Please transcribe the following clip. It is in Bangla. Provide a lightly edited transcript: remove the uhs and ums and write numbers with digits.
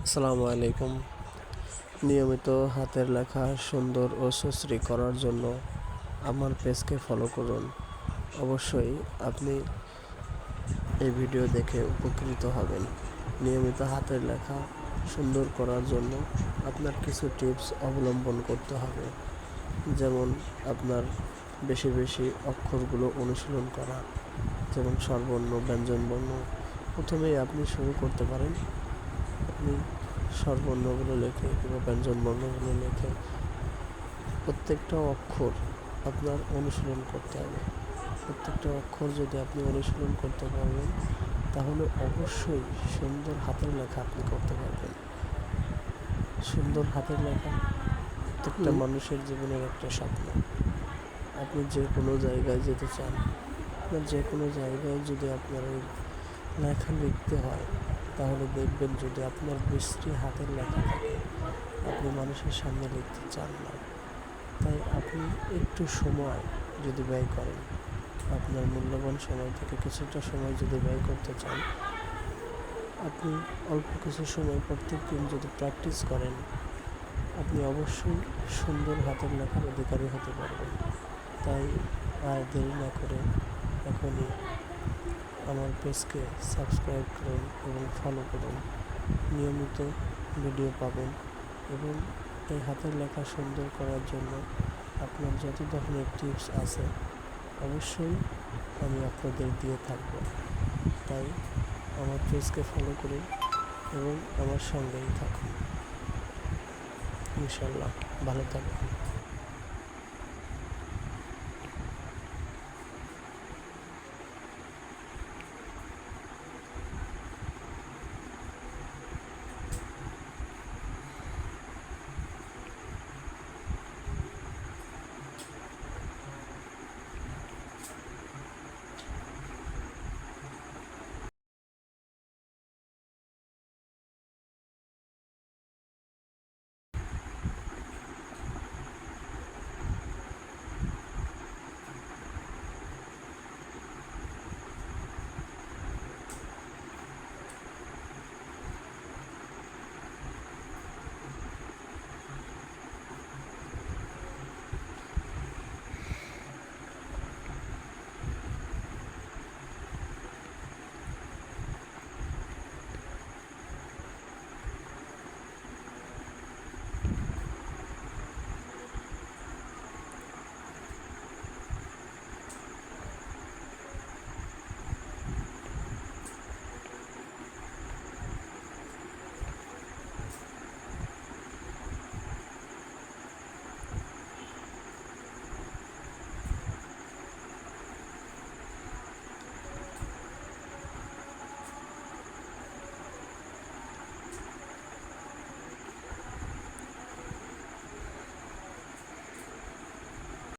আসসালামু আলাইকুম। নিয়মিত হাতের লেখা সুন্দর ও সুশ্রী করার জন্য আমার পেজকে ফলো করুন। অবশ্যই আপনি এই ভিডিও দেখে উপকৃত হবেন। নিয়মিত হাতের লেখা সুন্দর করার জন্য আপনার কিছু টিপস অবলম্বন করতে হবে। যেমন আপনার বেশি বেশি অক্ষরগুলো অনুশীলন করা, যেমন স্বরবর্ণ, ব্যঞ্জনবর্ণ। প্রথমেই আপনি শুরু করতে পারেন। আপনি স্বরবর্ণগুলো লেখে কিংবা ব্যঞ্জনবর্ণগুলো লেখে প্রত্যেকটা অক্ষর আপনার অনুশীলন করতে হবে। প্রত্যেকটা অক্ষর যদি আপনি অনুশীলন করতে পারবেন, তাহলে অবশ্যই সুন্দর হাতের লেখা আপনি করতে পারবেন। সুন্দর হাতের লেখা প্রত্যেকটা মানুষের জীবনের একটা স্বপ্ন। আপনি যে কোনো জায়গায় যেতে চান, আপনার যে কোনো জায়গায় যদি আপনার ওই লেখা লিখতে হয়, তাহলে দেখবেন যদি আপনার বিশ্রী হাতের লেখা থাকে, আপনি মানুষের সামনে লিখতে চান না। তাই আপনি একটু সময় যদি ব্যয় করেন, আপনার মূল্যবান সময় থেকে কিছুটা সময় যদি ব্যয় করতে চান, আপনি অল্প কিছু সময় প্রত্যেক দিন যদি প্র্যাকটিস করেন, আপনি অবশ্যই সুন্দর হাতের লেখার অধিকারী হতে পারবেন। তাই আর দেরি না করে এখনই আমার পেজকে সাবস্ক্রাইব করুন এবং ফলো করুন। নিয়মিত ভিডিও পাবেন এবং এই হাতের লেখা সুন্দর করার জন্য আপনার যত ধরনের টিপস আছে অবশ্যই আমি আপনাদের দিয়ে থাকব। তাই আমার পেজকে ফলো করুন এবং আমার সঙ্গেই থাকুন। ইনশাল্লাহ ভালো থাকবেন।